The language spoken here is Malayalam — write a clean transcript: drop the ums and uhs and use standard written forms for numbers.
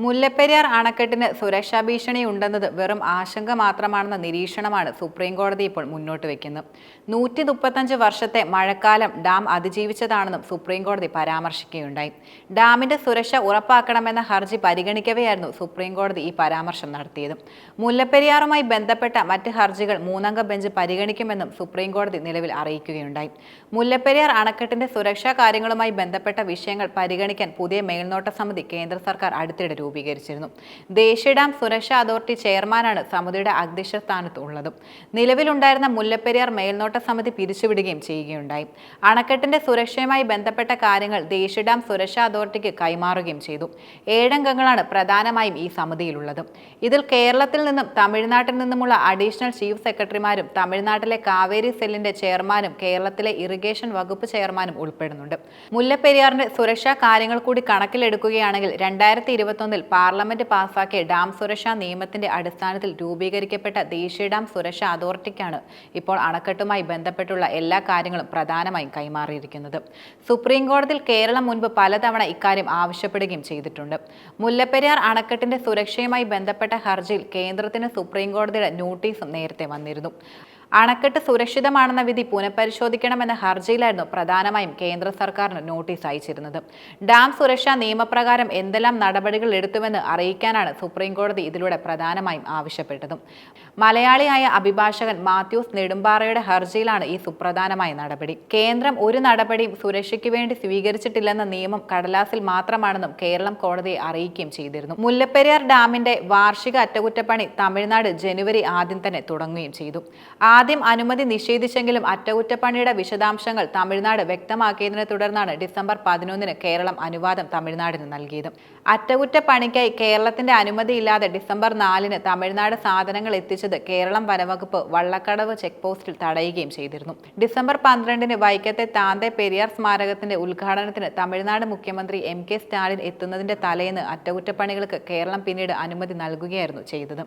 മുല്ലപ്പെരിയാർ അണക്കെട്ടിന് സുരക്ഷാ ഭീഷണിയുണ്ടെന്നത് വെറും ആശങ്ക മാത്രമാണെന്ന നിരീക്ഷണമാണ് സുപ്രീം കോടതി ഇപ്പോൾ മുന്നോട്ട് വയ്ക്കുന്നത്. 135 വർഷത്തെ മഴക്കാലം ഡാം അതിജീവിച്ചതാണെന്നും സുപ്രീം കോടതി പരാമർശിക്കുകയുണ്ടായി. ഡാമിന്റെ സുരക്ഷ ഉറപ്പാക്കണമെന്ന ഹർജി പരിഗണിക്കവെയായിരുന്നു സുപ്രീം കോടതി ഈ പരാമർശം നടത്തിയത്. മുല്ലപ്പെരിയാറുമായി ബന്ധപ്പെട്ട മറ്റ് ഹർജികൾ 3-അംഗ ബെഞ്ച് പരിഗണിക്കുമെന്നും സുപ്രീം കോടതി നിലവിൽ അറിയിക്കുകയുണ്ടായി. മുല്ലപ്പെരിയാർ അണക്കെട്ടിന്റെ സുരക്ഷാ കാര്യങ്ങളുമായി ബന്ധപ്പെട്ട വിഷയങ്ങൾ പരിഗണിക്കാൻ പുതിയ മേൽനോട്ട സമിതി കേന്ദ്ര സർക്കാർ അടുത്തിടെ രൂപീകരിച്ചിരുന്നു. ദേശീയ ഡാം സുരക്ഷാ അതോറിറ്റി ചെയർമാനാണ് സമിതിയുടെ അധ്യക്ഷ സ്ഥാനത്ത് ഉള്ളത്. നിലവിലുണ്ടായിരുന്ന മുല്ലപ്പെരിയാർ മേൽനോട്ട സമിതി പിരിച്ചുവിടുകയും ചെയ്യുകയുണ്ടായി. അണക്കെട്ടിന്റെ സുരക്ഷയുമായി ബന്ധപ്പെട്ട കാര്യങ്ങൾ ദേശീയ ഡാം സുരക്ഷാ അതോറിറ്റിക്ക് കൈമാറുകയും ചെയ്തു. 7 അംഗങ്ങളാണ് പ്രധാനമായും ഈ സമിതിയിലുള്ളത്. ഇതിൽ കേരളത്തിൽ നിന്നും തമിഴ്നാട്ടിൽ നിന്നുമുള്ള അഡീഷണൽ ചീഫ് സെക്രട്ടറിമാരും തമിഴ്നാട്ടിലെ കാവേരി സെല്ലിന്റെ ചെയർമാനും കേരളത്തിലെ ഇറിഗേഷൻ വകുപ്പ് ചെയർമാനും ഉൾപ്പെടുന്നുണ്ട്. മുല്ലപ്പെരിയാറിന്റെ സുരക്ഷാ കാര്യങ്ങൾ കൂടി കണക്കിലെടുക്കുകയാണെങ്കിൽ 2021 പാർലമെന്റ് പാസാക്കിയ ഡാം സുരക്ഷാ നിയമത്തിന്റെ അടിസ്ഥാനത്തിൽ രൂപീകരിക്കപ്പെട്ട ദേശീയ ഡാം സുരക്ഷാ അതോറിറ്റിക്കാണ് ഇപ്പോൾ അണക്കെട്ടുമായി ബന്ധപ്പെട്ടുള്ള എല്ലാ കാര്യങ്ങളും പ്രധാനമായും കൈമാറിയിരിക്കുന്നത്. സുപ്രീം കോടതിയിൽ കേരളം മുൻപ് പലതവണ ഇക്കാര്യം ആവശ്യപ്പെടുകയും ചെയ്തിട്ടുണ്ട്. മുല്ലപ്പെരിയാർ അണക്കെട്ടിന്റെ സുരക്ഷയുമായി ബന്ധപ്പെട്ട ഹർജിയിൽ കേന്ദ്രത്തിന് സുപ്രീം കോടതിയുടെ നോട്ടീസും നേരത്തെ വന്നിരുന്നു. അണക്കെട്ട് സുരക്ഷിതമാണെന്ന വിധി പുനഃപരിശോധിക്കണമെന്ന ഹർജിയിലായിരുന്നു പ്രധാനമായും കേന്ദ്ര സർക്കാരിന് നോട്ടീസ് അയച്ചിരുന്നത്. ഡാം സുരക്ഷാ നിയമപ്രകാരം എന്തെല്ലാം നടപടികൾ എടുത്തുവെന്ന് അറിയിക്കാനാണ് സുപ്രീം കോടതി ഇതിലൂടെ പ്രധാനമായും ആവശ്യപ്പെട്ടത്. മലയാളിയായ അഭിഭാഷകൻ മാത്യൂസ് നെടുമ്പാറയുടെ ഹർജിയിലാണ് ഈ സുപ്രധാനമായ നടപടി. കേന്ദ്രം ഒരു നടപടിയും സുരക്ഷയ്ക്ക് വേണ്ടി സ്വീകരിച്ചിട്ടില്ലെന്ന നിയമം കടലാസിൽ മാത്രമാണെന്നും കേരളം കോടതിയെ അറിയിക്കുകയും ചെയ്തിരുന്നു. മുല്ലപ്പെരിയാർ ഡാമിന്റെ വാർഷിക അറ്റകുറ്റപ്പണി തമിഴ്നാട് ജനുവരി ആദ്യം തന്നെ തുടങ്ങുകയും ചെയ്തു. ആദ്യം അനുമതി നിഷേധിച്ചെങ്കിലും അറ്റകുറ്റപ്പണിയുടെ വിശദാംശങ്ങൾ തമിഴ്നാട് വ്യക്തമാക്കിയതിനെ തുടർന്നാണ് ഡിസംബർ 11-ന് കേരളം അനുവാദം തമിഴ്നാടിന് നൽകിയത്. അറ്റകുറ്റപ്പണിക്കായി കേരളത്തിന്റെ അനുമതിയില്ലാതെ ഡിസംബർ 4-ന് തമിഴ്നാട് സാധനങ്ങൾ എത്തിച്ചത് കേരളം വനവകുപ്പ് വള്ളക്കടവ് ചെക്ക് പോസ്റ്റിൽ തടയുകയും ചെയ്തിരുന്നു. ഡിസംബർ 12-ന് വൈക്കത്തെ താന്തെ പെരിയാർ സ്മാരകത്തിന്റെ ഉദ്ഘാടനത്തിന് തമിഴ്നാട് മുഖ്യമന്ത്രി MK സ്റ്റാലിൻ എത്തുന്നതിന്റെ തലേന്ന് അറ്റകുറ്റപ്പണികൾക്ക് കേരളം പിന്നീട് അനുമതി നൽകുകയായിരുന്നു ചെയ്തത്.